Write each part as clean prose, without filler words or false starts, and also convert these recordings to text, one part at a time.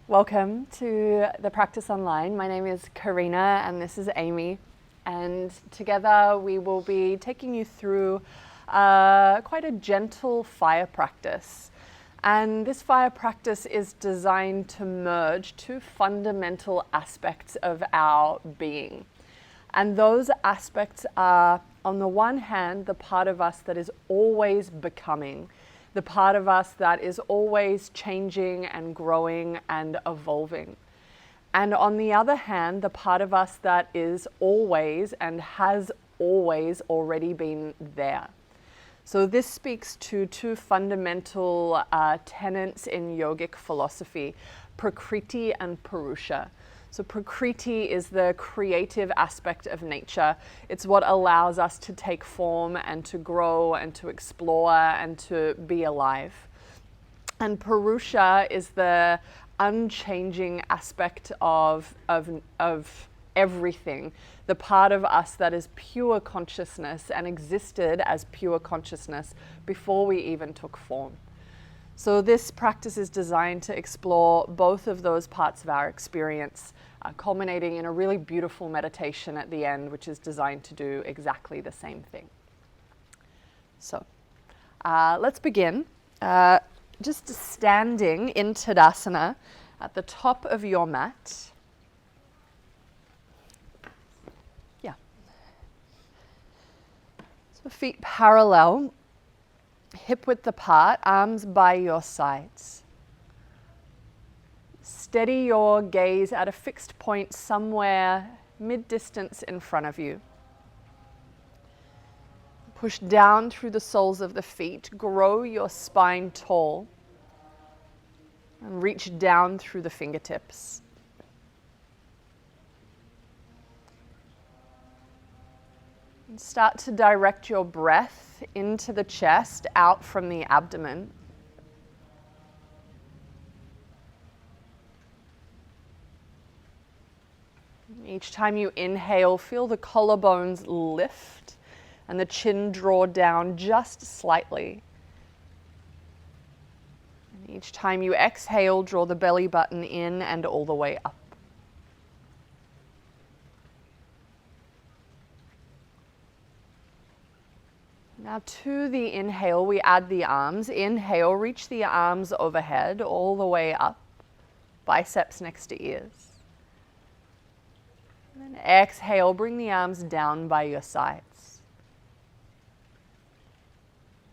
Welcome to the Practice Online. My name is Karina and this is Amy. And together we will be taking you through quite a gentle fire practice. And this fire practice is designed to merge two fundamental aspects of our being. And those aspects are, on the one hand, the part of us that is always becoming, the part of us that is always changing and growing and evolving. And on the other hand, the part of us that is always and has always already been there. So this speaks to two fundamental tenets in yogic philosophy, Prakriti and Purusha. So Prakriti is the creative aspect of nature. It's what allows us to take form and to grow and to explore and to be alive. And Purusha is the unchanging aspect of everything, the part of us that is pure consciousness and existed as pure consciousness before we even took form. So this practice is designed to explore both of those parts of our experience, culminating in a really beautiful meditation at the end, which is designed to do exactly the same thing. So let's begin. Just standing in Tadasana at the top of your mat. Yeah. So feet parallel. Hip width apart, arms by your sides. Steady your gaze at a fixed point somewhere mid-distance in front of you. Push down through the soles of the feet, grow your spine tall, and reach down through the fingertips. And start to direct your breath into the chest, out from the abdomen. Each time you inhale, feel the collarbones lift and the chin draw down just slightly. And each time you exhale, draw the belly button in and all the way up. Now to the inhale, we add the arms. Inhale, reach the arms overhead all the way up, biceps next to ears. And then exhale, bring the arms down by your sides.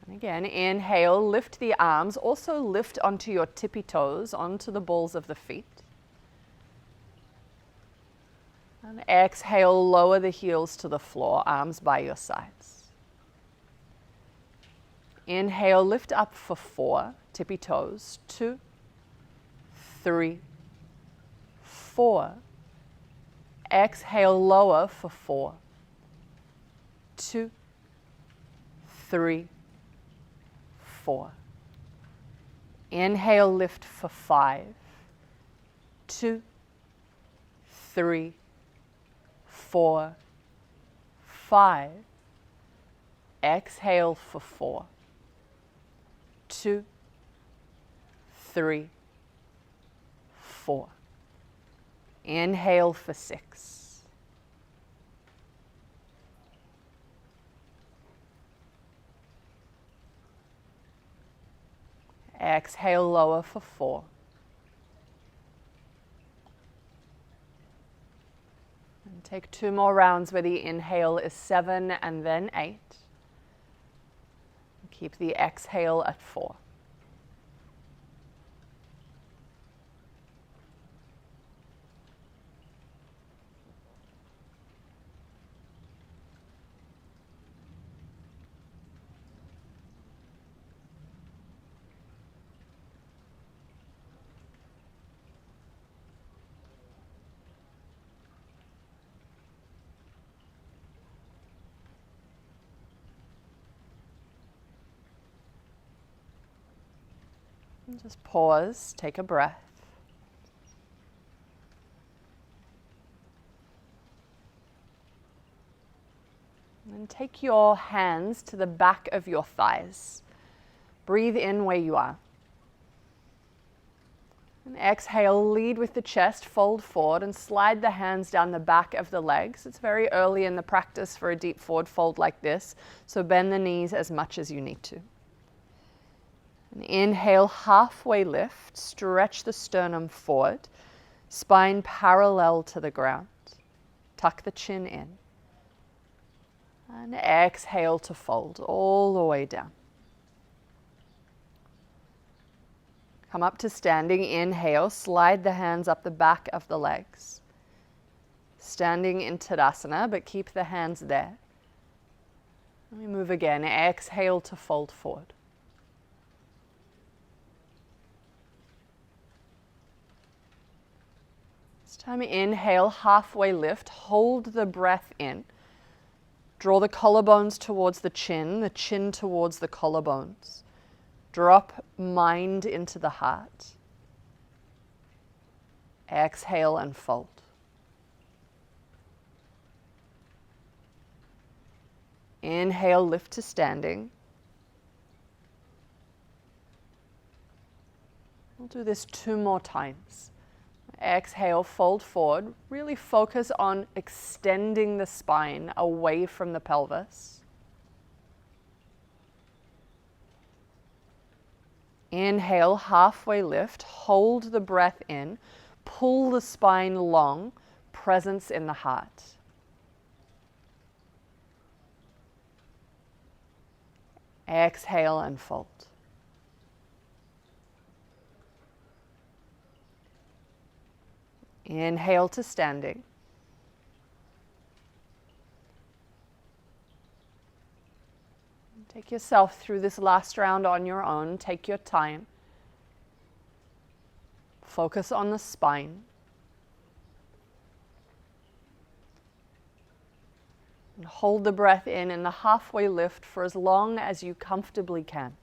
And again, inhale, lift the arms. Also lift onto your tippy toes, onto the balls of the feet. And exhale, lower the heels to the floor, arms by your sides. Inhale, lift up for 4, tippy toes, 2, 3, 4. Exhale, lower for 4, 2, 3, 4. Inhale, lift for 5, 2, 3, 4, 5. Exhale for 4, 2, 3, 4. Inhale for 6. Exhale, lower for 4. And take 2 more rounds where the inhale is 7 and then 8. Keep the exhale at 4. And just pause, take a breath. And take your hands to the back of your thighs. Breathe in where you are. And exhale, lead with the chest, fold forward and slide the hands down the back of the legs. It's very early in the practice for a deep forward fold like this, so bend the knees as much as you need to. And inhale, halfway lift, stretch the sternum forward, spine parallel to the ground. Tuck the chin in. And exhale to fold all the way down. Come up to standing, inhale, slide the hands up the back of the legs. Standing in Tadasana, but keep the hands there. And we move again, exhale to fold forward. This time inhale, halfway lift, hold the breath in. Draw the collarbones towards the chin towards the collarbones. Drop mind into the heart. Exhale and fold. Inhale, lift to standing. We'll do this 2 more times. Exhale, fold forward. Really focus on extending the spine away from the pelvis. Inhale, halfway lift, hold the breath in, pull the spine long, presence in the heart. Exhale and fold. Inhale to standing. Take yourself through this last round on your own. Take your time. Focus on the spine. And hold the breath in the halfway lift for as long as you comfortably can.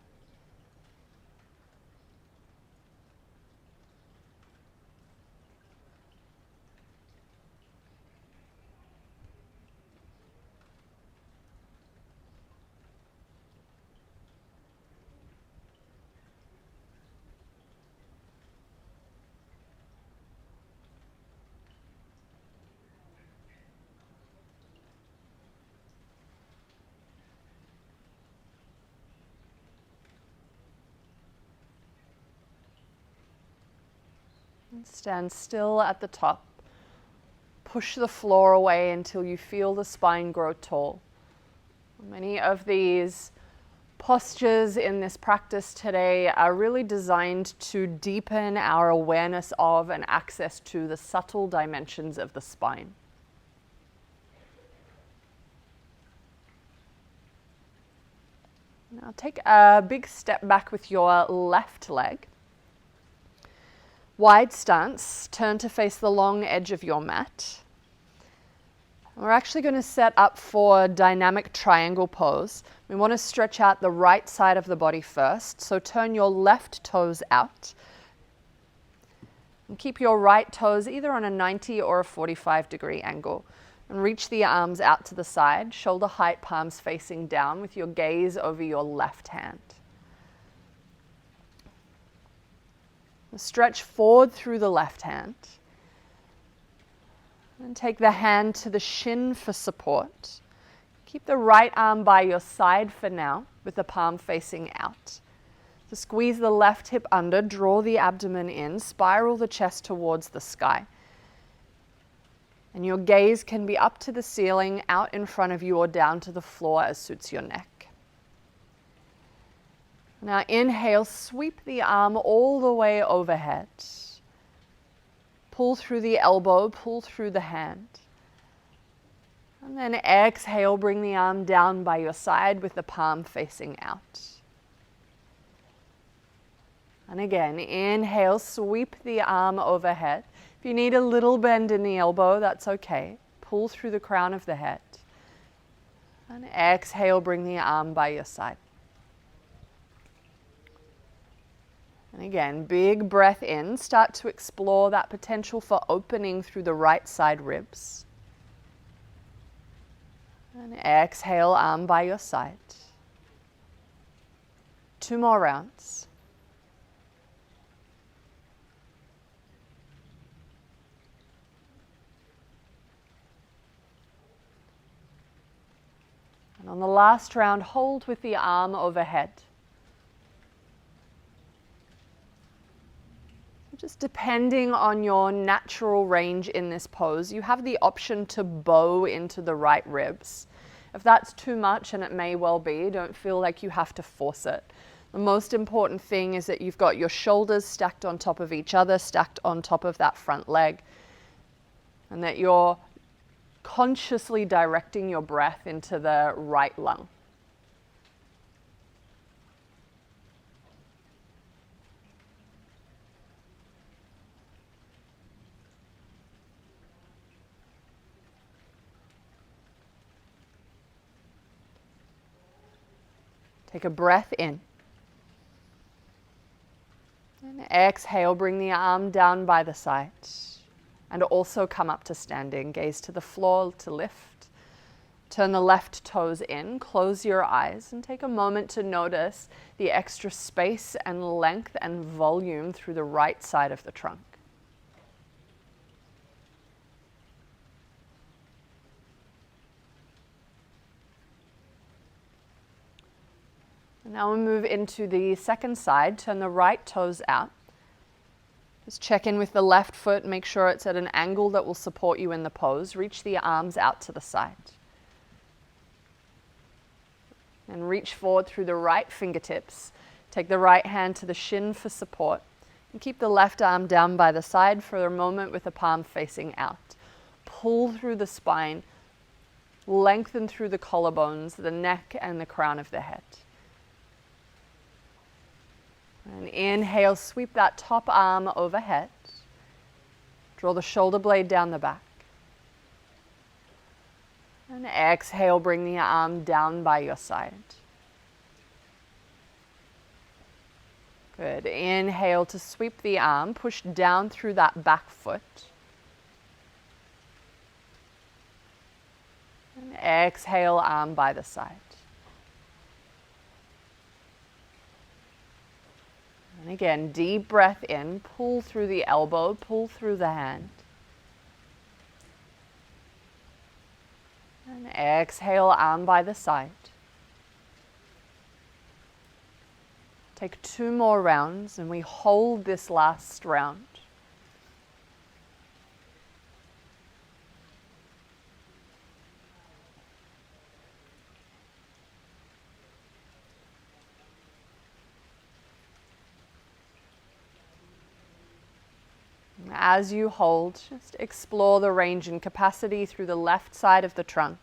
And stand still at the top. Push the floor away until you feel the spine grow tall. Many of these postures in this practice today are really designed to deepen our awareness of and access to the subtle dimensions of the spine. Now take a big step back with your left leg. Wide stance, turn to face the long edge of your mat. We're actually going to set up for dynamic triangle pose. We want to stretch out the right side of the body first, so turn your left toes out. And keep your right toes either on a 90 or a 45-degree angle. And reach the arms out to the side, shoulder height, palms facing down with your gaze over your left hand. Stretch forward through the left hand. And take the hand to the shin for support. Keep the right arm by your side for now, with the palm facing out. So squeeze the left hip under, draw the abdomen in, spiral the chest towards the sky. And your gaze can be up to the ceiling, out in front of you, or down to the floor as suits your neck. Now inhale, sweep the arm all the way overhead. Pull through the elbow, pull through the hand. And then exhale, bring the arm down by your side with the palm facing out. And again, inhale, sweep the arm overhead. If you need a little bend in the elbow, that's okay. Pull through the crown of the head. And exhale, bring the arm by your side. And again, big breath in. Start to explore that potential for opening through the right side ribs. And exhale, arm by your side. 2 more rounds. On the last round, hold with the arm overhead. Just depending on your natural range in this pose, you have the option to bow into the right ribs. If that's too much, and it may well be, don't feel like you have to force it. The most important thing is that you've got your shoulders stacked on top of each other, stacked on top of that front leg, and that you're consciously directing your breath into the right lung. Take a breath in. And exhale, bring the arm down by the side. And also come up to standing. Gaze to the floor to lift. Turn the left toes in. Close your eyes and take a moment to notice the extra space and length and volume through the right side of the trunk. Now we'll move into the second side. Turn the right toes out. Just check in with the left foot. Make sure it's at an angle that will support you in the pose. Reach the arms out to the side. And reach forward through the right fingertips. Take the right hand to the shin for support. And keep the left arm down by the side for a moment with the palm facing out. Pull through the spine. Lengthen through the collarbones, the neck, and the crown of the head. And inhale, sweep that top arm overhead. Draw the shoulder blade down the back. And exhale, bring the arm down by your side. Good. Inhale to sweep the arm, push down through that back foot. And exhale, arm by the side. And again, deep breath in, pull through the elbow, pull through the hand. And exhale, arm by the side. Take 2 more rounds and we hold this last round. As you hold, just explore the range and capacity through the left side of the trunk.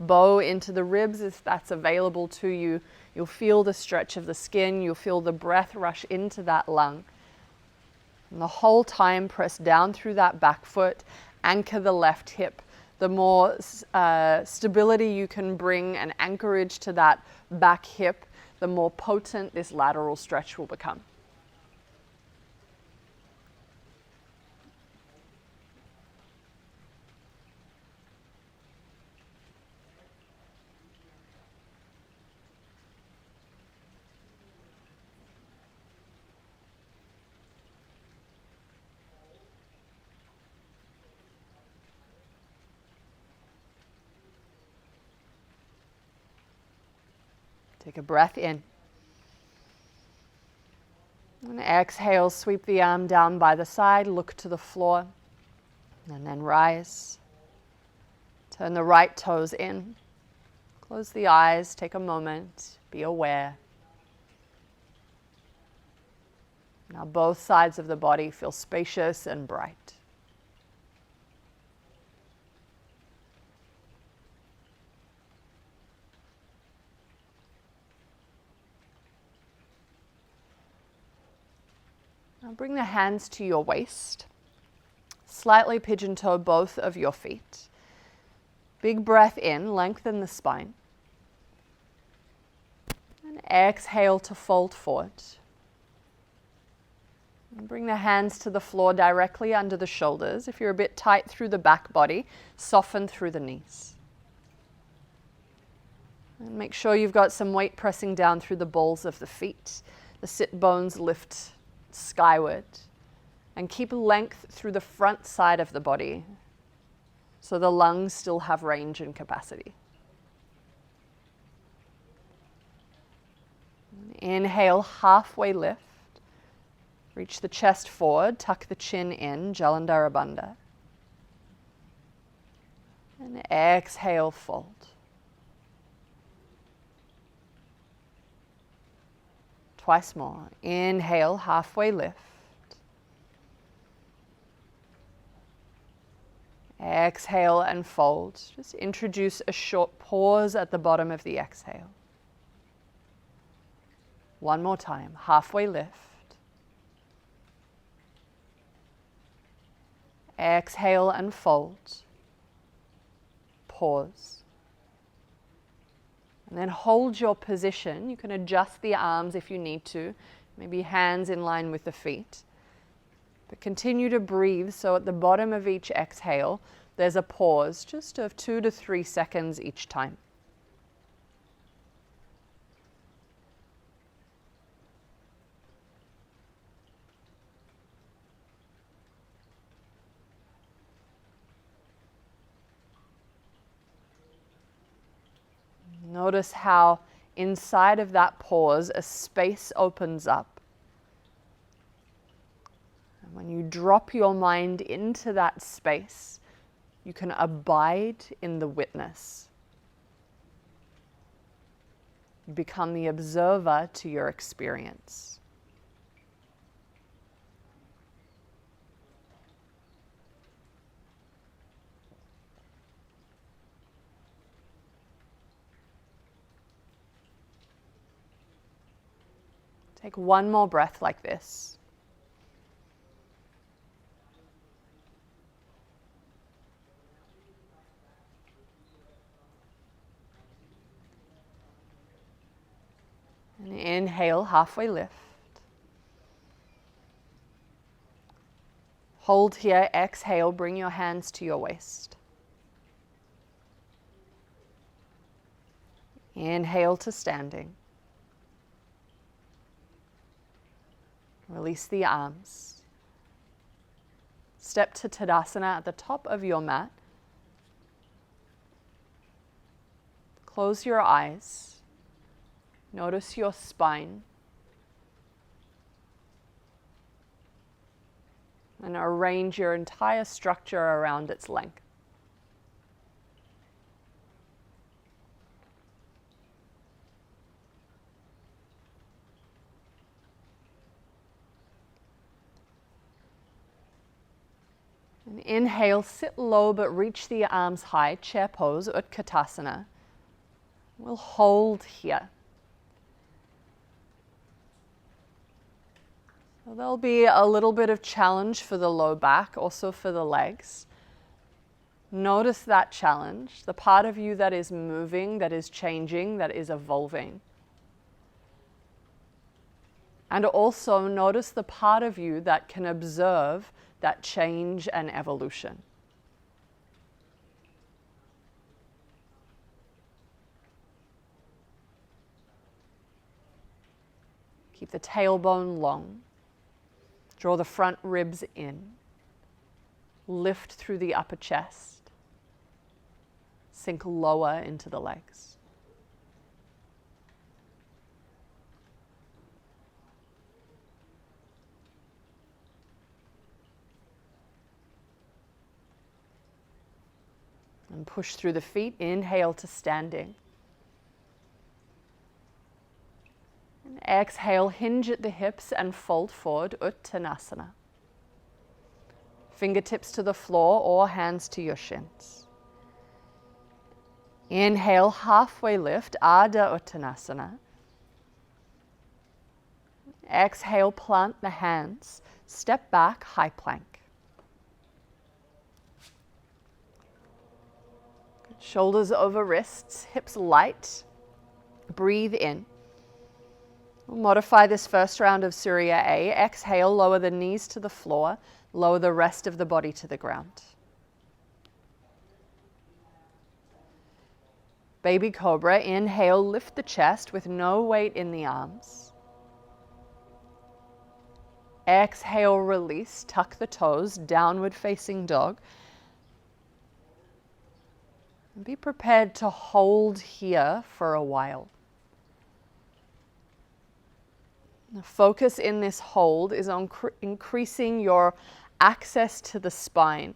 Bow into the ribs if that's available to you. You'll feel the stretch of the skin. You'll feel the breath rush into that lung. And the whole time, press down through that back foot. Anchor the left hip. The more stability you can bring and anchorage to that back hip, the more potent this lateral stretch will become. Take a breath in. And exhale, sweep the arm down by the side, look to the floor, and then rise. Turn the right toes in. Close the eyes, take a moment, be aware. Now both sides of the body feel spacious and bright. Now bring the hands to your waist. Slightly pigeon toe both of your feet. Big breath in, lengthen the spine. And exhale to fold forward. And bring the hands to the floor directly under the shoulders. If you're a bit tight through the back body, soften through the knees. And make sure you've got some weight pressing down through the balls of the feet. The sit bones lift skyward. And keep length through the front side of the body so the lungs still have range and capacity. Inhale, halfway lift. Reach the chest forward, tuck the chin in, Jalandhara Bandha. And exhale, fold. Twice more. Inhale, halfway lift. Exhale and fold. Just introduce a short pause at the bottom of the exhale. One more time. Halfway lift. Exhale and fold. Pause. And then hold your position. You can adjust the arms if you need to, maybe hands in line with the feet. But continue to breathe, so at the bottom of each exhale, there's a pause, just of 2 to 3 seconds each time. Notice how inside of that pause, a space opens up. And when you drop your mind into that space, you can abide in the witness. You become the observer to your experience. Take one more breath like this. And inhale, halfway lift. Hold here, exhale, bring your hands to your waist. Inhale to standing. Release the arms. Step to Tadasana at the top of your mat. Close your eyes. Notice your spine. And arrange your entire structure around its length. And inhale, sit low but reach the arms high, chair pose, Utkatasana. We'll hold here. So there'll be a little bit of challenge for the low back, also for the legs. Notice that challenge, the part of you that is moving, that is changing, that is evolving. And also notice the part of you that can observe that change and evolution. Keep the tailbone long. Draw the front ribs in. Lift through the upper chest. Sink lower into the legs. And push through the feet. Inhale to standing. And exhale, hinge at the hips and fold forward, Uttanasana. Fingertips to the floor or hands to your shins. Inhale, halfway lift, Ardha Uttanasana. Exhale, plant the hands. Step back, high plank. Shoulders over wrists, hips light. Breathe in. We'll modify this first round of Surya A. Exhale, lower the knees to the floor, lower the rest of the body to the ground. Baby Cobra, inhale, lift the chest with no weight in the arms. Exhale, release, tuck the toes, downward facing dog. And be prepared to hold here for a while. The focus in this hold is on increasing your access to the spine.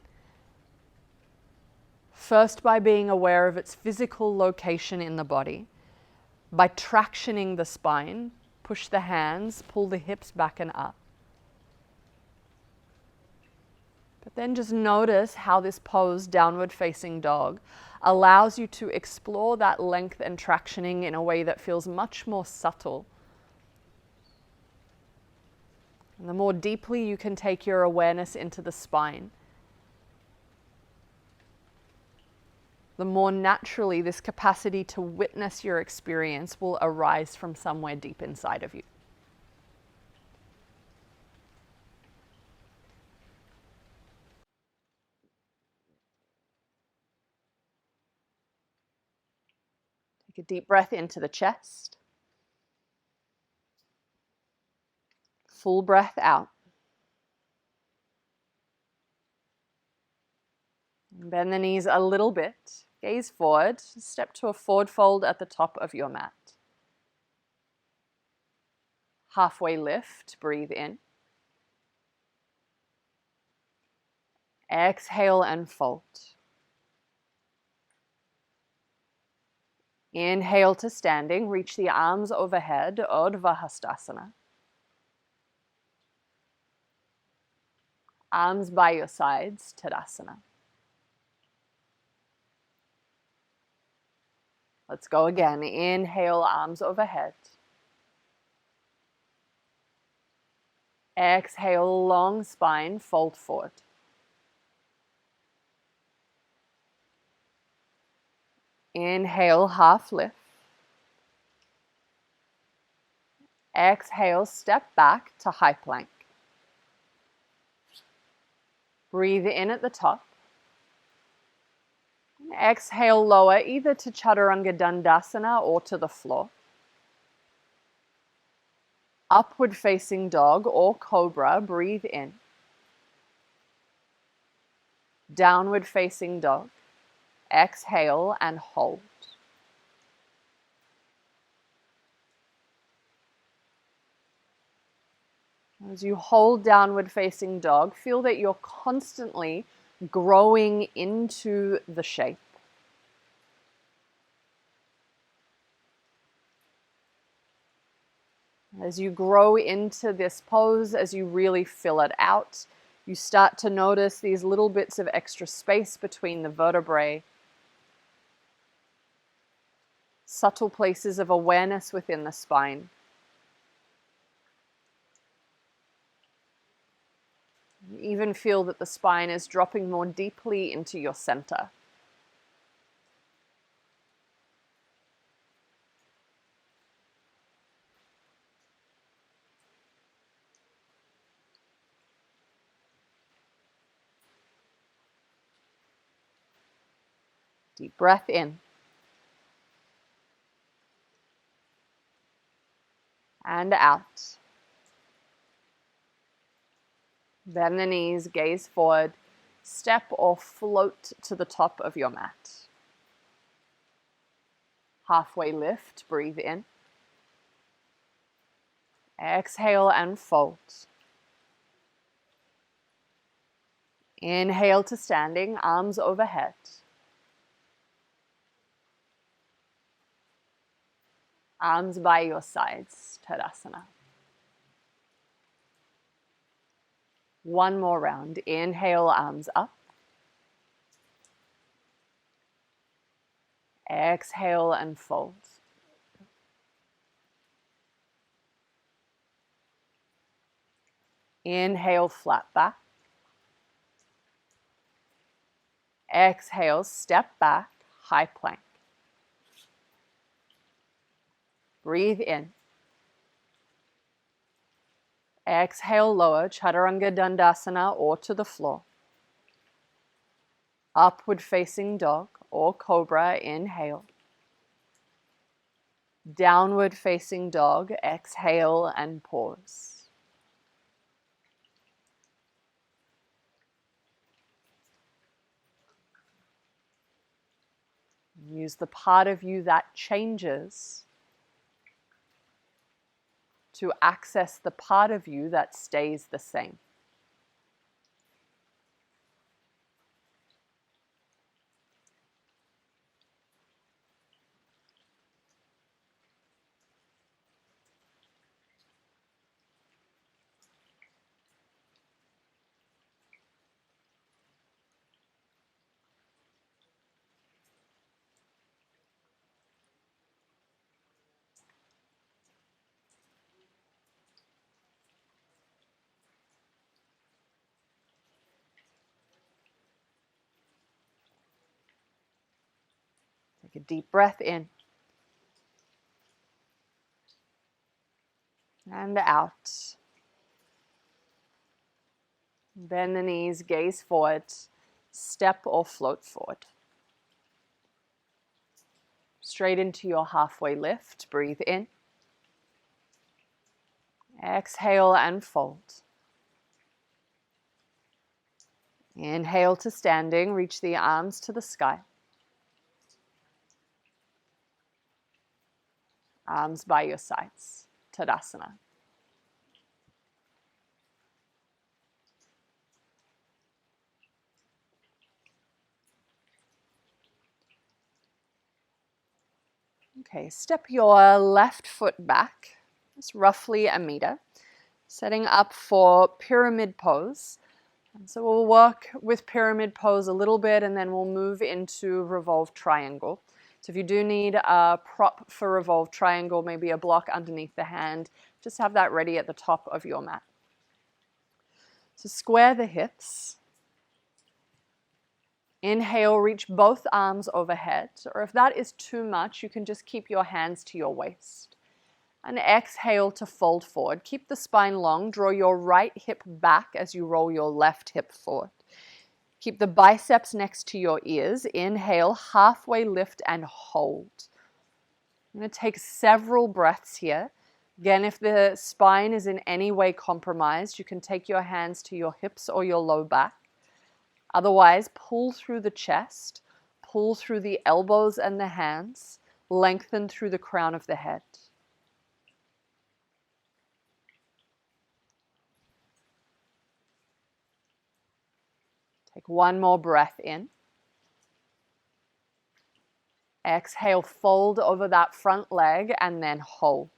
First, by being aware of its physical location in the body. By tractioning the spine, push the hands, pull the hips back and up. But then just notice how this pose, downward facing dog, allows you to explore that length and tractioning in a way that feels much more subtle. And the more deeply you can take your awareness into the spine, the more naturally this capacity to witness your experience will arise from somewhere deep inside of you. Take a deep breath into the chest. Full breath out. Bend the knees a little bit. Gaze forward. Step to a forward fold at the top of your mat. Halfway lift. Breathe in. Exhale and fold. Inhale to standing. Reach the arms overhead. Urdhva Hastasana. Arms by your sides. Tadasana. Let's go again. Inhale, arms overhead. Exhale, long spine, fold forward. Inhale, half lift. Exhale, step back to high plank. Breathe in at the top. Exhale, lower either to Chaturanga Dandasana or to the floor. Upward facing dog or cobra, breathe in. Downward facing dog. Exhale and hold. As you hold downward facing dog, feel that you're constantly growing into the shape. As you grow into this pose, as you really fill it out, you start to notice these little bits of extra space between the vertebrae, subtle places of awareness within the spine. You even feel that the spine is dropping more deeply into your center. Deep breath in. And out. Bend the knees, gaze forward, step or float to the top of your mat. Halfway lift, breathe in. Exhale and fold. Inhale to standing, arms overhead. Arms by your sides, Tadasana. One more round. Inhale, arms up. Exhale and fold. Inhale, flat back. Exhale, step back, high plank. Breathe in. Exhale, lower, Chaturanga Dandasana or to the floor. Upward facing dog or cobra, inhale. Downward facing dog, exhale and pause. Use the part of you that changes to access the part of you that stays the same. Take a deep breath in and out. Bend the knees, gaze forward, step or float forward. Straight into your halfway lift. Breathe in. Exhale and fold. Inhale to standing. Reach the arms to the sky. Arms by your sides. Tadasana. Okay, step your left foot back. It's roughly a meter. Setting up for pyramid pose. And so we'll work with pyramid pose a little bit and then we'll move into revolved triangle. So if you do need a prop for revolved triangle, maybe a block underneath the hand, just have that ready at the top of your mat. So square the hips. Inhale, reach both arms overhead, or if that is too much, you can just keep your hands to your waist. And exhale to fold forward. Keep the spine long. Draw your right hip back as you roll your left hip forward. Keep the biceps next to your ears. Inhale, halfway lift and hold. I'm going to take several breaths here. Again, if the spine is in any way compromised, you can take your hands to your hips or your low back. Otherwise, pull through the chest, pull through the elbows and the hands, lengthen through the crown of the head. Take one more breath in. Exhale, fold over that front leg and then hold.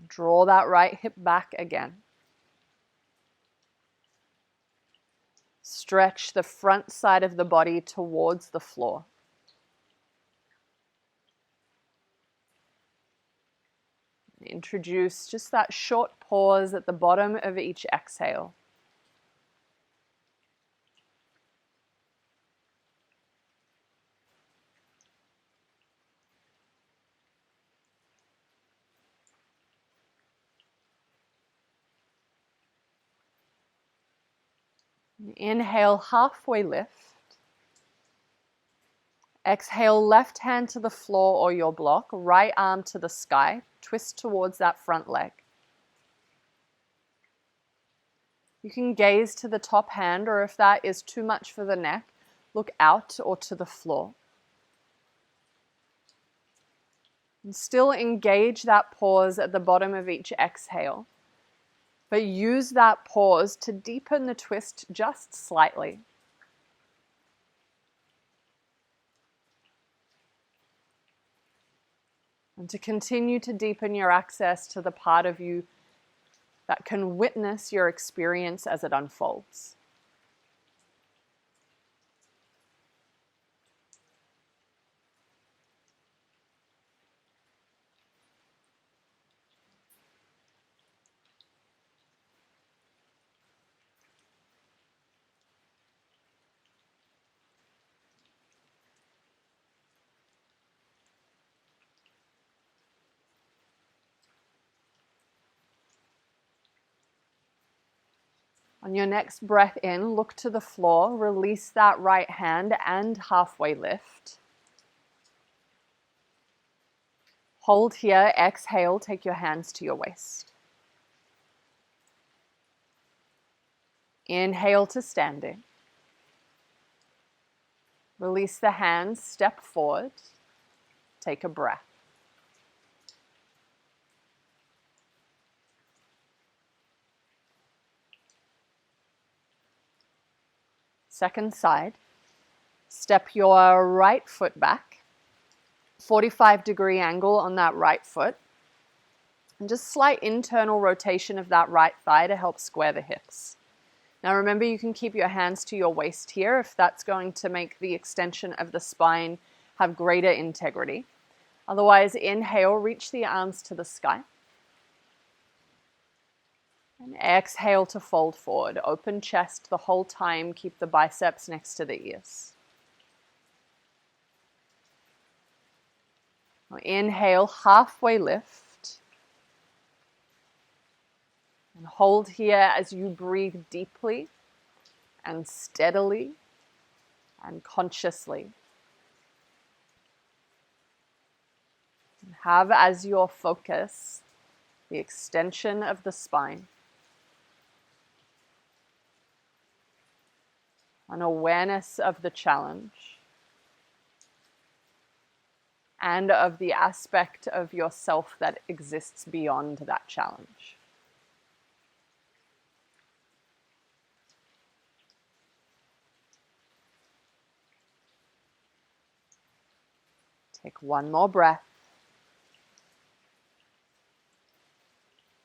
Draw that right hip back again. Stretch the front side of the body towards the floor. Introduce just that short pause at the bottom of each exhale. Inhale, halfway lift. Exhale, left hand to the floor or your block, right arm to the sky. Twist towards that front leg. You can gaze to the top hand, or if that is too much for the neck, look out or to the floor. And still engage that pause at the bottom of each exhale. But use that pause to deepen the twist just slightly. And to continue to deepen your access to the part of you that can witness your experience as it unfolds. On your next breath in, look to the floor, release that right hand and halfway lift. Hold here, exhale, take your hands to your waist. Inhale to standing. Release the hands, step forward, take a breath. Second side, step your right foot back, 45-degree angle on that right foot, and just slight internal rotation of that right thigh to help square the hips. Now remember, you can keep your hands to your waist here if that's going to make the extension of the spine have greater integrity. Otherwise, inhale, reach the arms to the sky. And exhale to fold forward. Open chest the whole time. Keep the biceps next to the ears. Now inhale, halfway lift. And hold here as you breathe deeply and steadily and consciously. And have as your focus the extension of the spine. An awareness of the challenge and of the aspect of yourself that exists beyond that challenge. Take one more breath.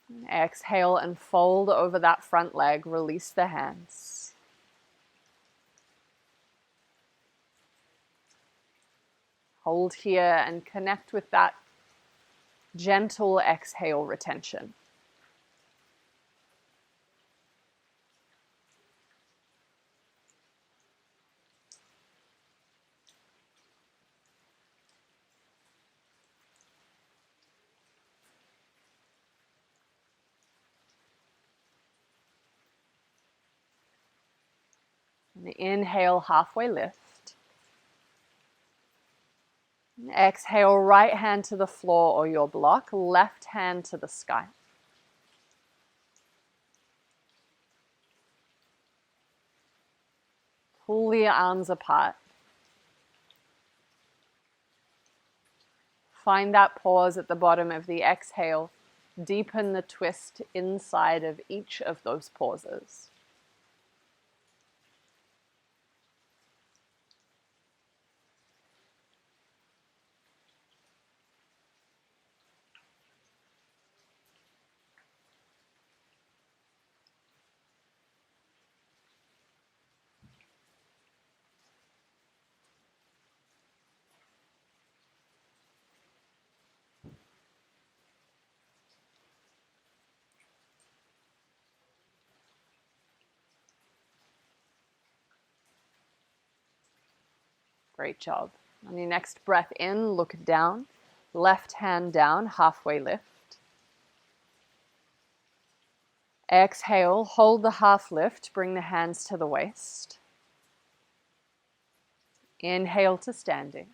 And exhale and fold over that front leg. Release the hands. Hold here and connect with that gentle exhale retention. And inhale, halfway lift. And exhale, right hand to the floor or your block, left hand to the sky. Pull the arms apart. Find that pause at the bottom of the exhale. Deepen the twist inside of each of those pauses. Great job. On your next breath in, look down. Left hand down, halfway lift. Exhale, hold the half lift, bring the hands to the waist. Inhale to standing.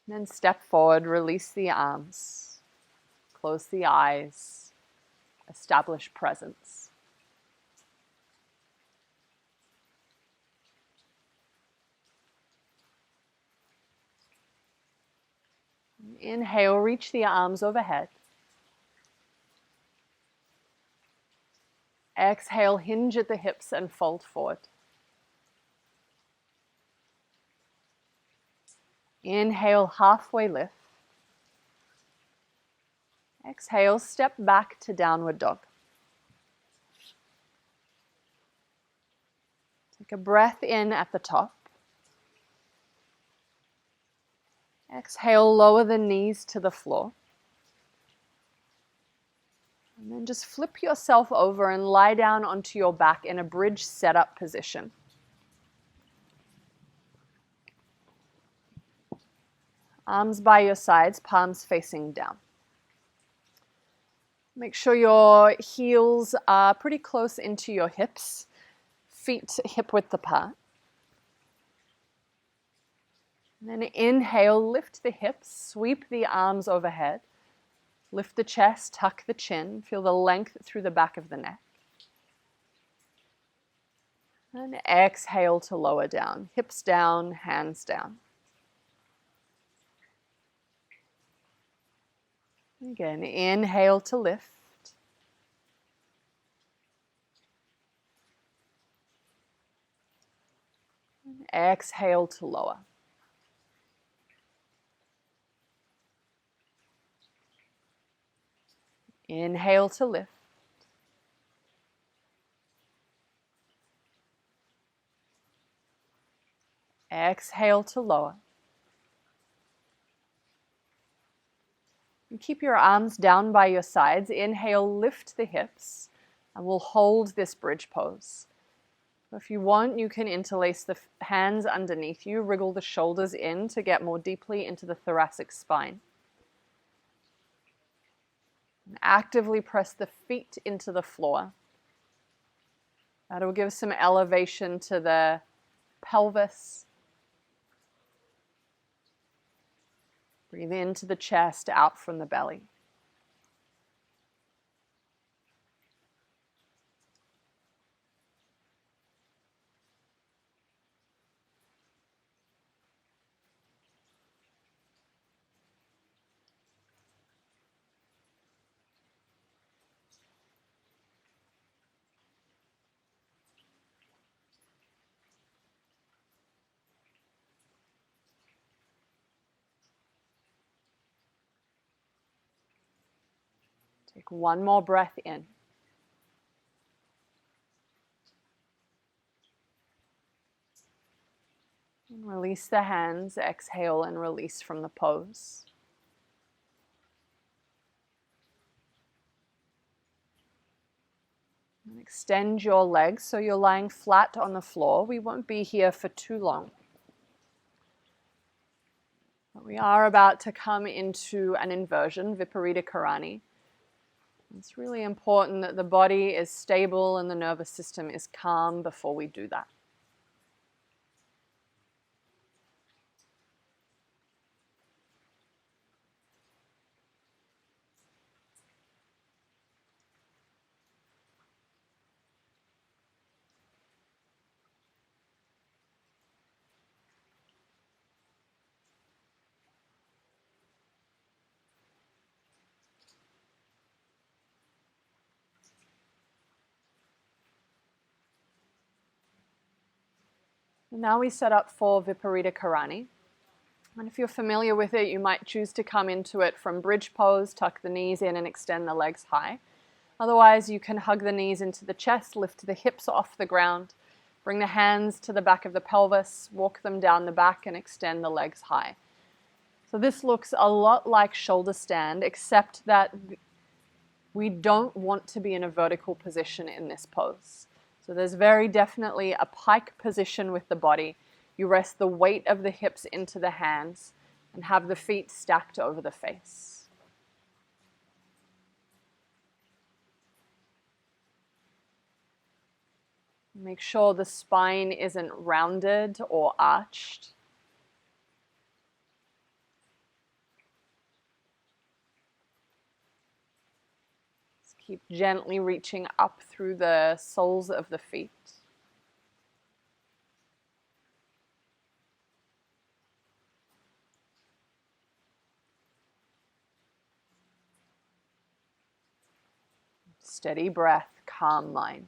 And then step forward, release the arms. Close the eyes. Establish presence. Inhale, reach the arms overhead. Exhale, hinge at the hips and fold forward. Inhale, halfway lift. Exhale, step back to downward dog. Take a breath in at the top. Exhale, lower the knees to the floor. And then just flip yourself over and lie down onto your back in a bridge setup position. Arms by your sides, palms facing down. Make sure your heels are pretty close into your hips, feet hip width apart. And then inhale, lift the hips, sweep the arms overhead. Lift the chest, tuck the chin, feel the length through the back of the neck. And exhale to lower down. Hips down, hands down. Again, inhale to lift. Exhale to lower. Inhale to lift. Exhale to lower. And keep your arms down by your sides. Inhale, lift the hips, and we'll hold this bridge pose. If you want, you can interlace the hands underneath you, wriggle the shoulders in to get more deeply into the thoracic spine. And actively press the feet into the floor. That'll give some elevation to the pelvis. Breathe into the chest, out from the belly. Take one more breath in. And release the hands, exhale and release from the pose. And extend your legs so you're lying flat on the floor. We won't be here for too long. But we are about to come into an inversion, Viparita Karani. It's really important that the body is stable and the nervous system is calm before we do that. Now we set up for Viparita Karani. And if you're familiar with it, you might choose to come into it from bridge pose, tuck the knees in and extend the legs high. Otherwise, you can hug the knees into the chest, lift the hips off the ground, bring the hands to the back of the pelvis, walk them down the back and extend the legs high. So this looks a lot like shoulder stand, except that we don't want to be in a vertical position in this pose. So there's very definitely a pike position with the body. You rest the weight of the hips into the hands and have the feet stacked over the face. Make sure the spine isn't rounded or arched. Just keep gently reaching up through the soles of the feet. Steady breath, calm mind.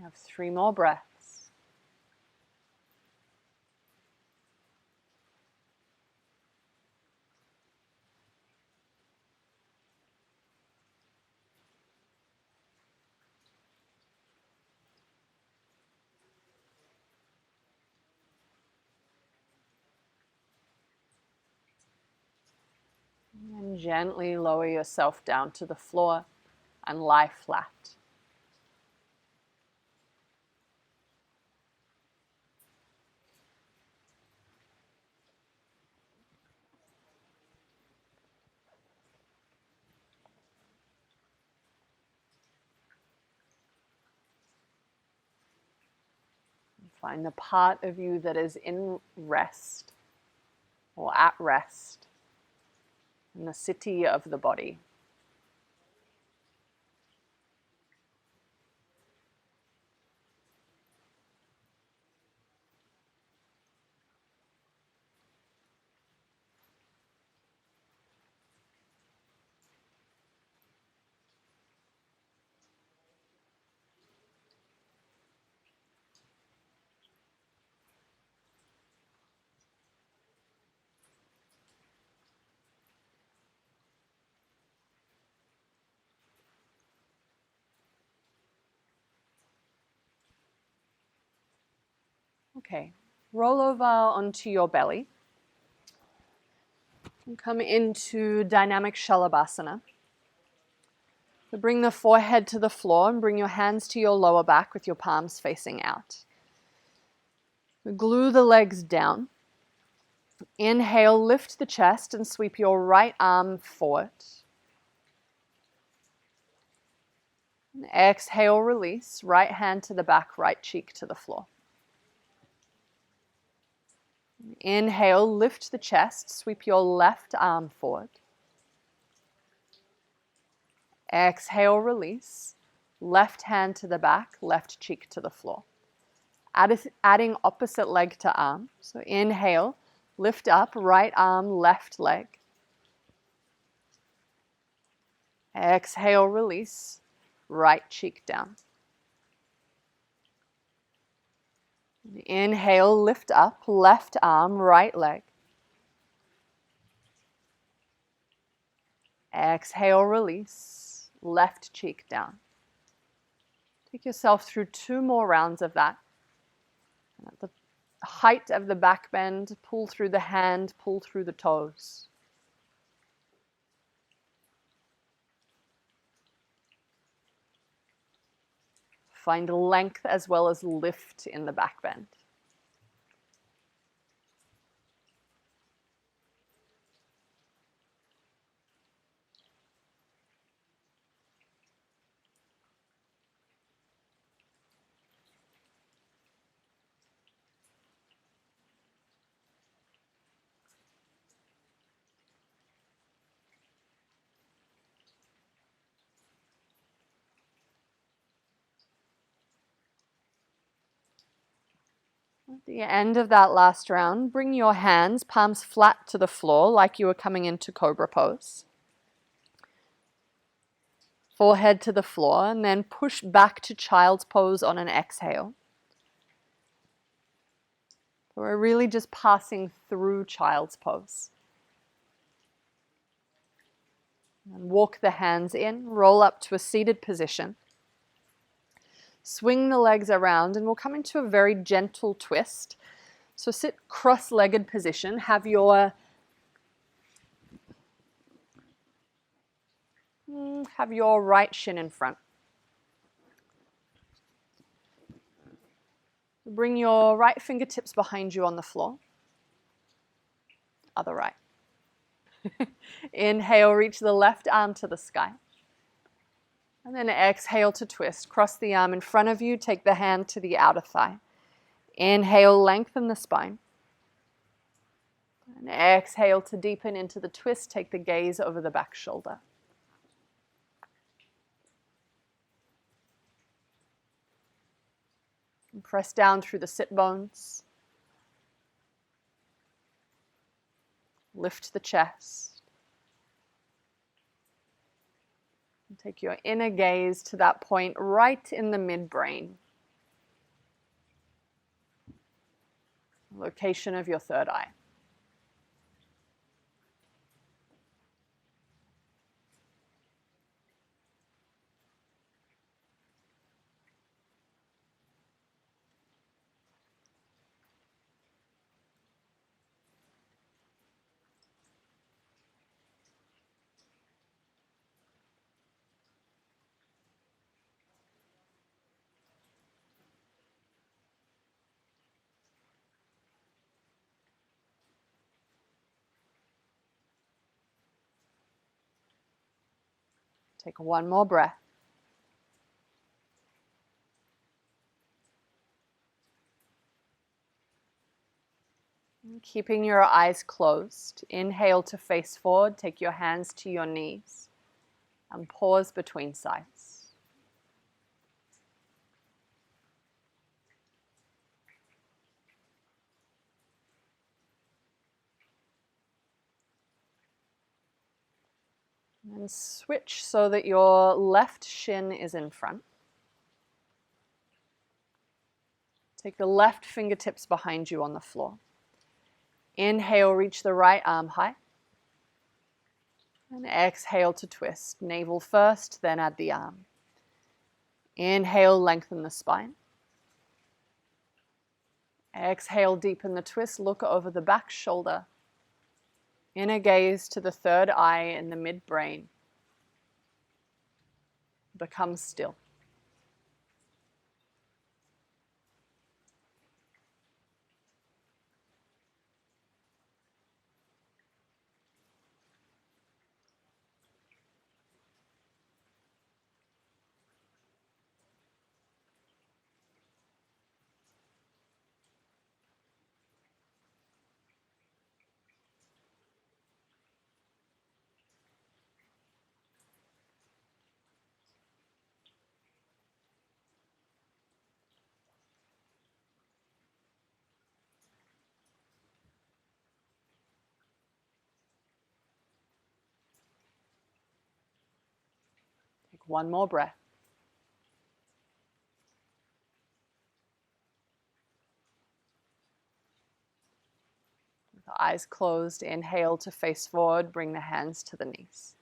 We have 3 more breaths. And gently lower yourself down to the floor and lie flat. Find the part of you that is in rest or at rest in the city of the body. Okay, roll over onto your belly and come into dynamic Shalabhasana. So bring the forehead to the floor and bring your hands to your lower back with your palms facing out. Glue the legs down. Inhale, lift the chest and sweep your right arm forward. And exhale, release. Right hand to the back, right cheek to the floor. Inhale, lift the chest, sweep your left arm forward. Exhale, release. Left hand to the back, left cheek to the floor. Adding opposite leg to arm. So inhale, lift up, right arm, left leg. Exhale, release, right cheek down. Inhale, lift up, left arm, right leg. Exhale, release, left cheek down. Take yourself through 2 more rounds of that. And at the height of the back bend, pull through the hand, pull through the toes. Find length as well as lift in the back bend. At the end of that last round, bring your hands, palms flat to the floor like you were coming into Cobra Pose. Forehead to the floor, and then push back to Child's Pose on an exhale. So we're really just passing through Child's Pose. And walk the hands in, roll up to a seated position. Swing the legs around and we'll come into a very gentle twist. So sit cross-legged position, have your right shin in front. Bring your right fingertips behind you on the floor. Other right. Inhale, reach the left arm to the sky. And then exhale to twist. Cross the arm in front of you, take the hand to the outer thigh. Inhale, lengthen the spine. And exhale to deepen into the twist, take the gaze over the back shoulder. And press down through the sit bones. Lift the chest. And take your inner gaze to that point right in the midbrain. location of your third eye. Take one more breath. Keeping your eyes closed, inhale to face forward, take your hands to your knees, and pause between sighs. And switch so that your left shin is in front. Take the left fingertips behind you on the floor. Inhale, reach the right arm high. And exhale to twist. Navel first, then add the arm. Inhale, lengthen the spine. Exhale, deepen the twist. Look over the back shoulder. Inner gaze to the third eye in the midbrain. Become still. Take one more breath. With the eyes closed, inhale to face forward, bring the hands to the knees.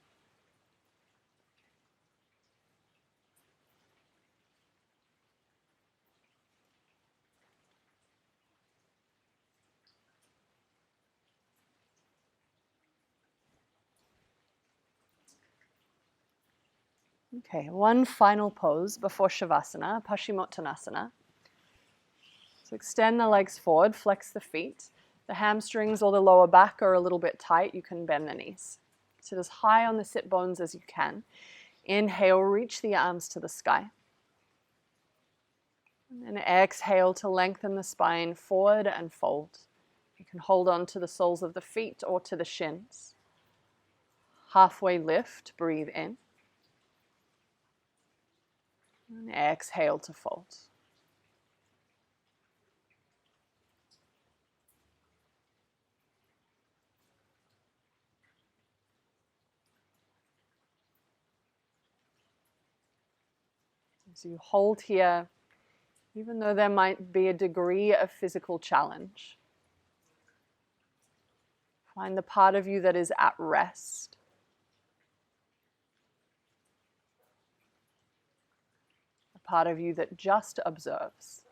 Okay, one final pose before Shavasana, Paschimottanasana. So extend the legs forward, flex the feet. The hamstrings or the lower back are a little bit tight. You can bend the knees. Sit as high on the sit bones as you can. Inhale, reach the arms to the sky. And then exhale to lengthen the spine forward and fold. You can hold on to the soles of the feet or to the shins. Halfway lift, breathe in. And exhale to fold. As you hold here, even though there might be a degree of physical challenge, find the part of you that is at rest. The part of you that just observes.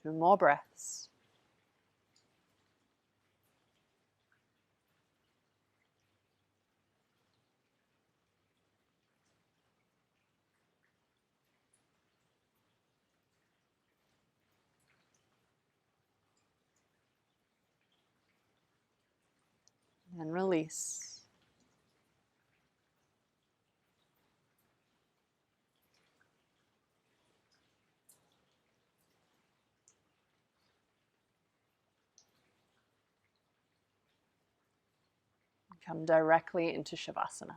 2 more breaths. And release. Come directly into Shavasana.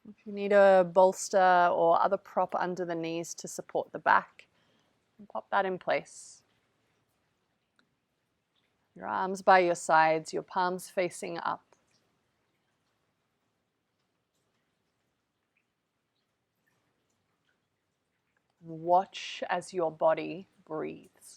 If you need a bolster or other prop under the knees to support the back, pop that in place. Your arms by your sides, your palms facing up. Watch as your body breathes.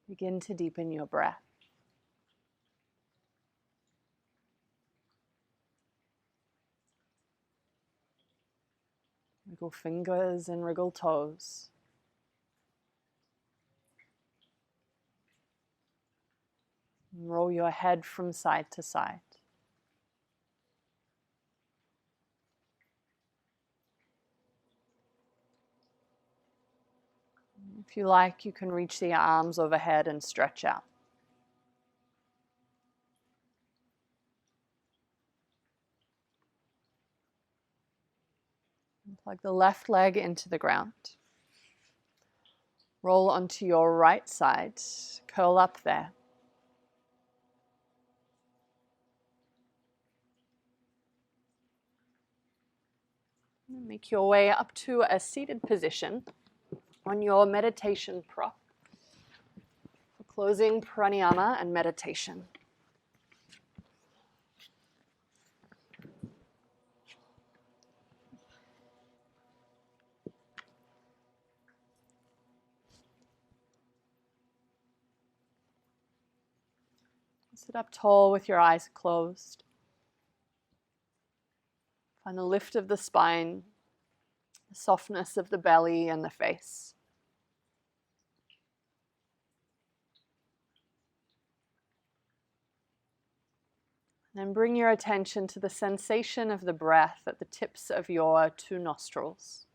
Begin to deepen your breath. Wriggle fingers and wriggle toes. Roll your head from side to side. If you like, you can reach the arms overhead and stretch out. And plug the left leg into the ground. Roll onto your right side. Curl up there. Make your way up to a seated position on your meditation prop for closing pranayama and meditation. Sit up tall with your eyes closed. Find the lift of the spine, the softness of the belly and the face. Then bring your attention to the sensation of the breath at the tips of your two nostrils.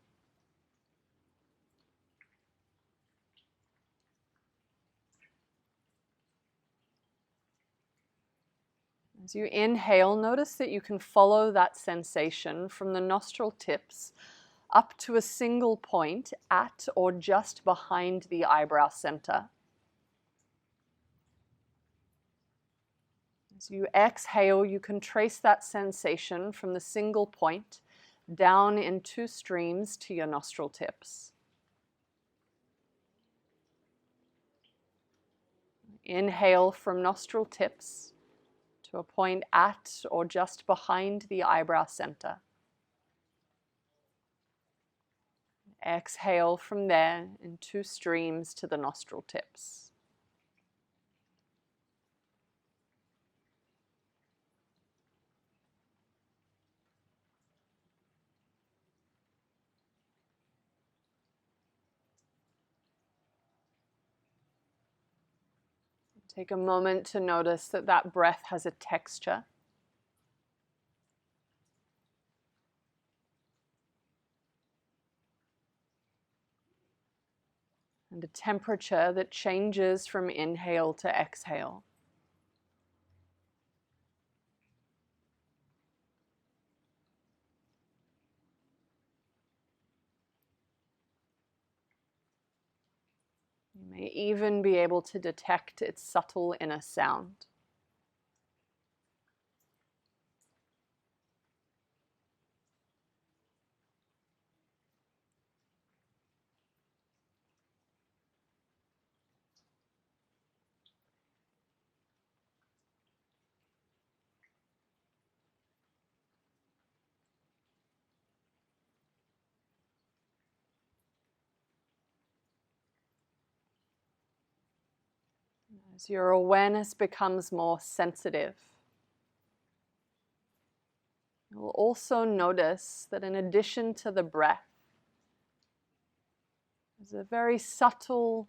As you inhale, notice that you can follow that sensation from the nostril tips up to a single point at or just behind the eyebrow center. As you exhale, you can trace that sensation from the single point down in two streams to your nostril tips. Inhale from nostril tips to a point at or just behind the eyebrow center. Exhale from there in two streams to the nostril tips. Take a moment to notice that that breath has a texture. And a temperature that changes from inhale to exhale. You may even be able to detect its subtle inner sound. As your awareness becomes more sensitive, you'll also notice that in addition to the breath, there's a very subtle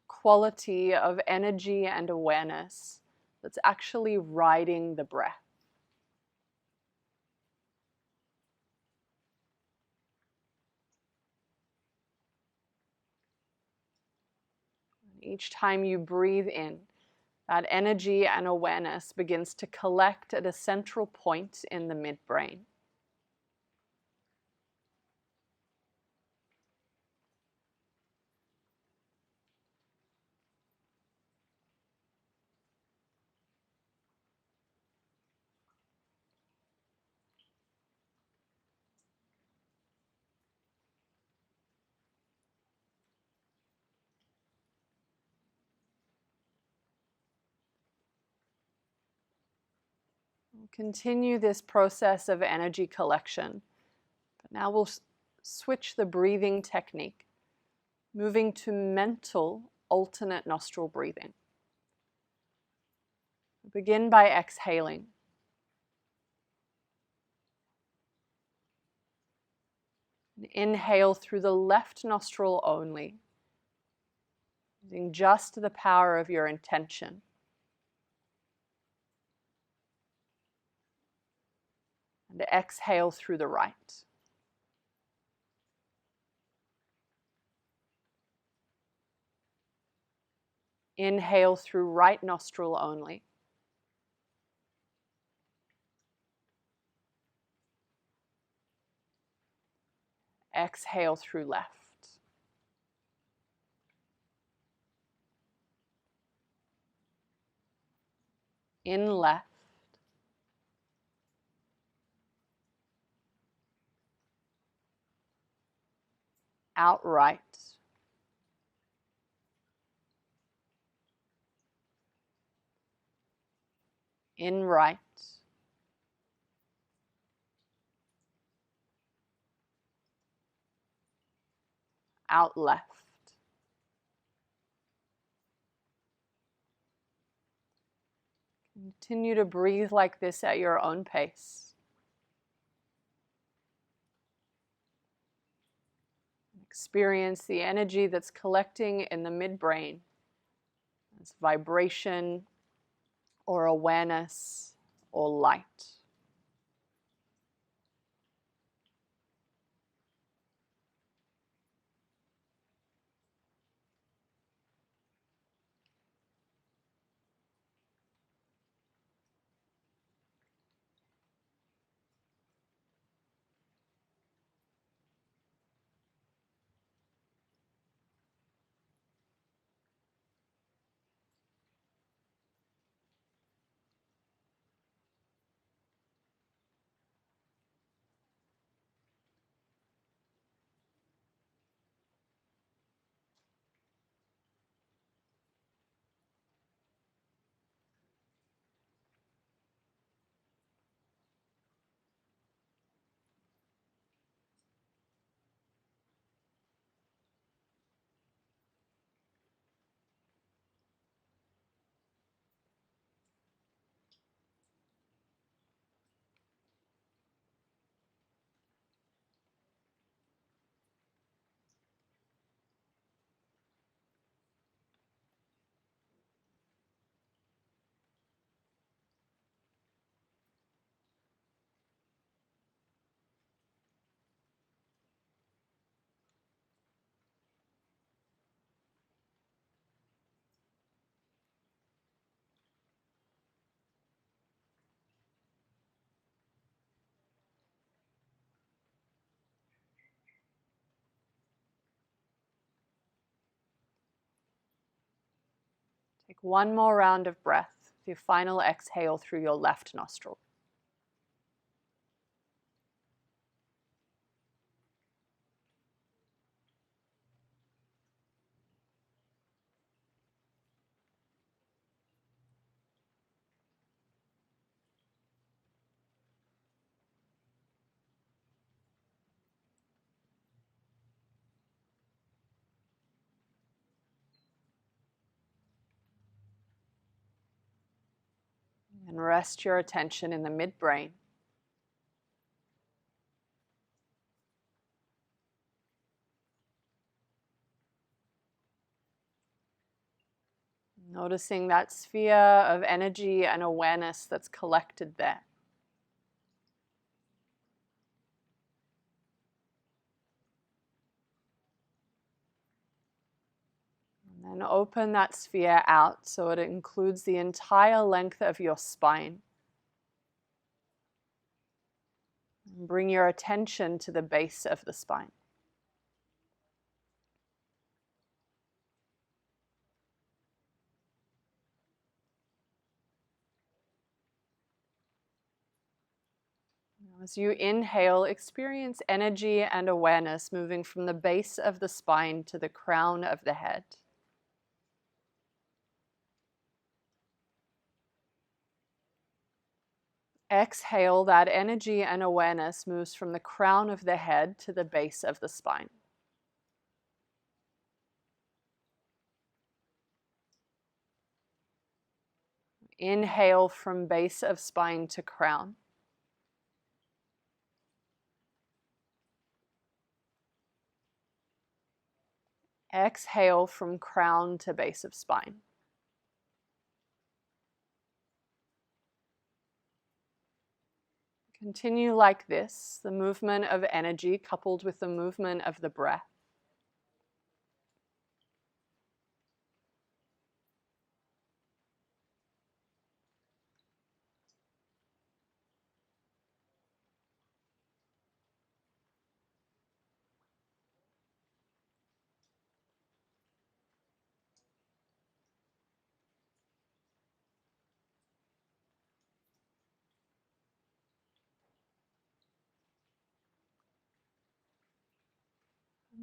quality of energy and awareness that's actually riding the breath. Each time you breathe in, that energy and awareness begins to collect at a central point in the midbrain. We'll continue this process of energy collection, but now we'll switch the breathing technique, moving to mental alternate nostril breathing. Begin by exhaling. Inhale through the left nostril only, using just the power of your intention. And exhale through the right. Inhale through right nostril only. Exhale through left. In left. Out right. In right. Out left. Continue to breathe like this at your own pace. Experience the energy that's collecting in the midbrain as vibration or awareness or light. Take one more round of breath with your final exhale through your left nostril. And rest your attention in the midbrain. Noticing that sphere of energy and awareness that's collected there. And then open that sphere out so it includes the entire length of your spine. And bring your attention to the base of the spine. As you inhale, experience energy and awareness moving from the base of the spine to the crown of the head. Exhale, that energy and awareness moves from the crown of the head to the base of the spine. Inhale from base of spine to crown. Exhale from crown to base of spine. Continue like this, the movement of energy coupled with the movement of the breath.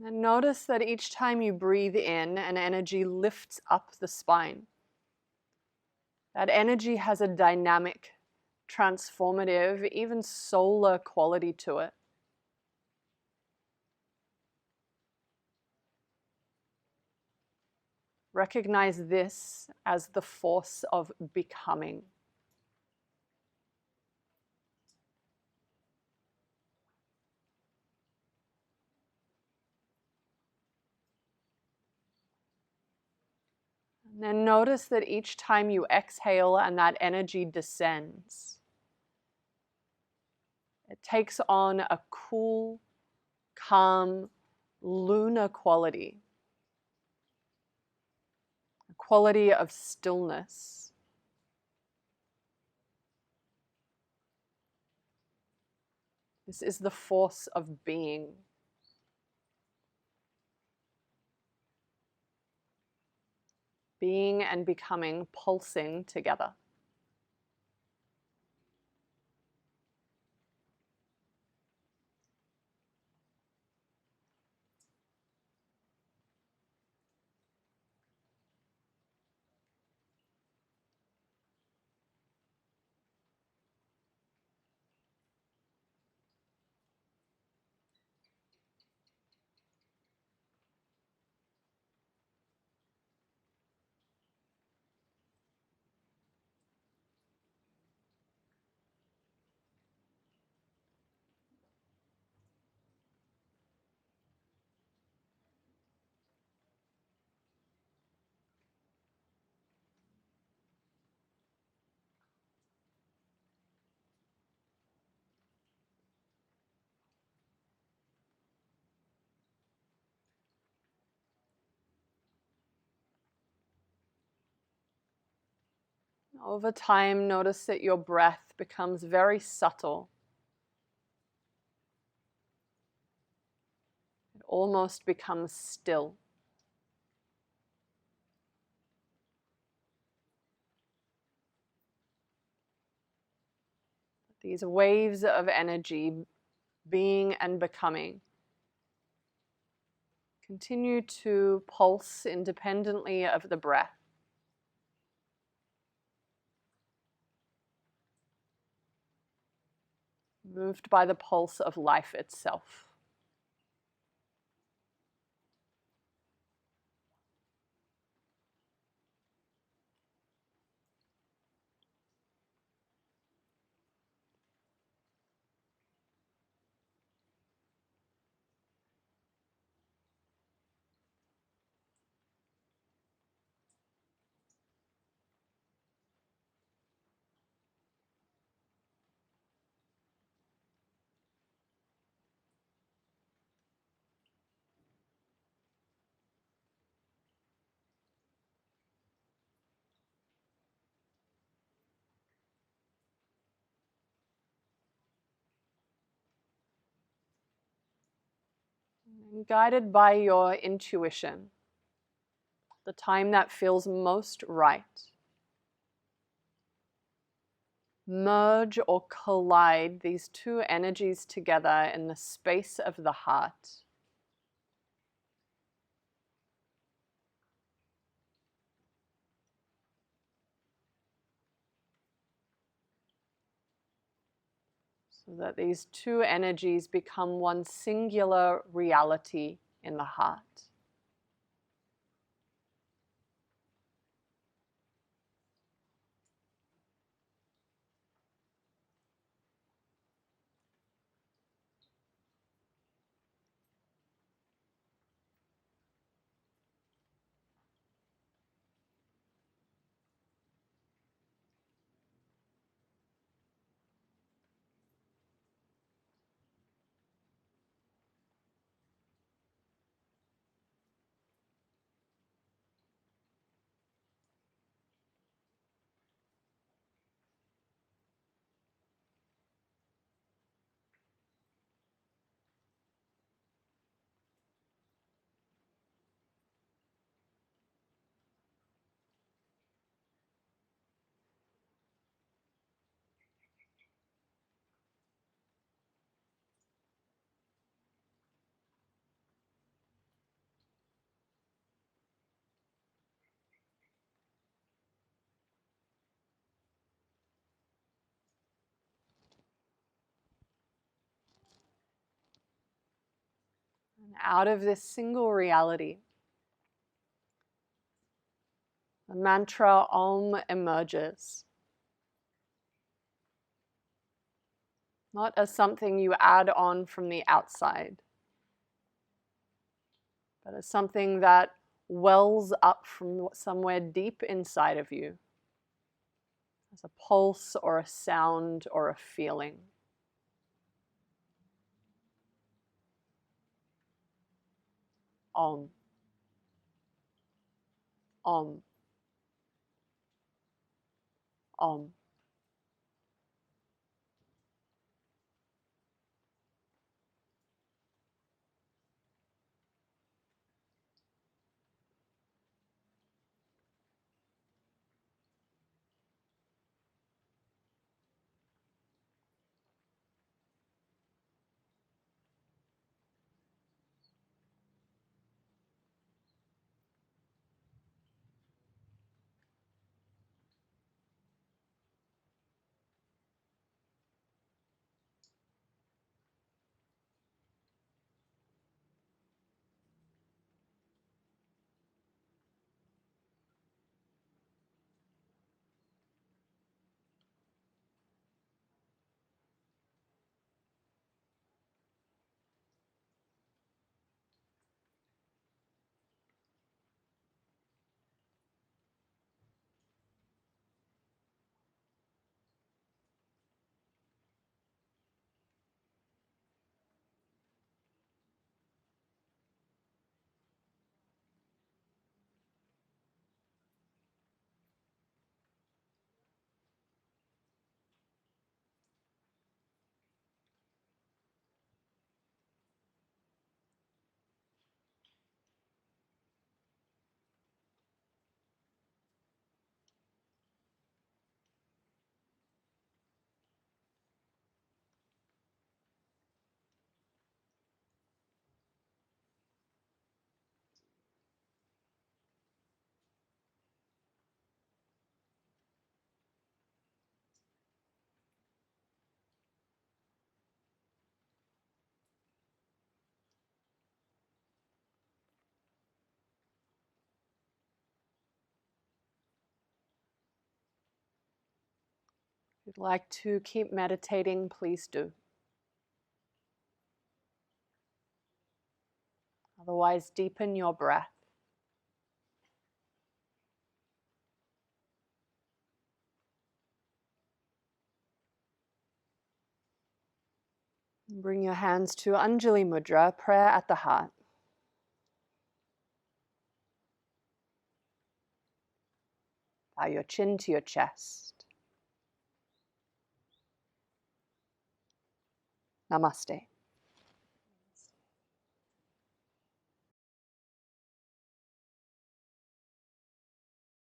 And notice that each time you breathe in, an energy lifts up the spine. That energy has a dynamic, transformative, even solar quality to it. Recognize this as the force of becoming. And then notice that each time you exhale and that energy descends, it takes on a cool, calm, lunar quality, a quality of stillness. This is the force of being. Being and becoming pulsing together. Over time, notice that your breath becomes very subtle. It almost becomes still. These waves of energy, being and becoming, continue to pulse independently of the breath. Moved by the pulse of life itself. And guided by your intuition, the time that feels most right, merge or collide these two energies together in the space of the heart. So that these two energies become one singular reality in the heart. Out of this single reality, the mantra Om emerges, not as something you add on from the outside, but as something that wells up from somewhere deep inside of you, as a pulse or a sound or a feeling. Om. Om. Om. If you'd like to keep meditating, please do. Otherwise, deepen your breath. Bring your hands to Anjali Mudra, prayer at the heart. Bow your chin to your chest. Namaste.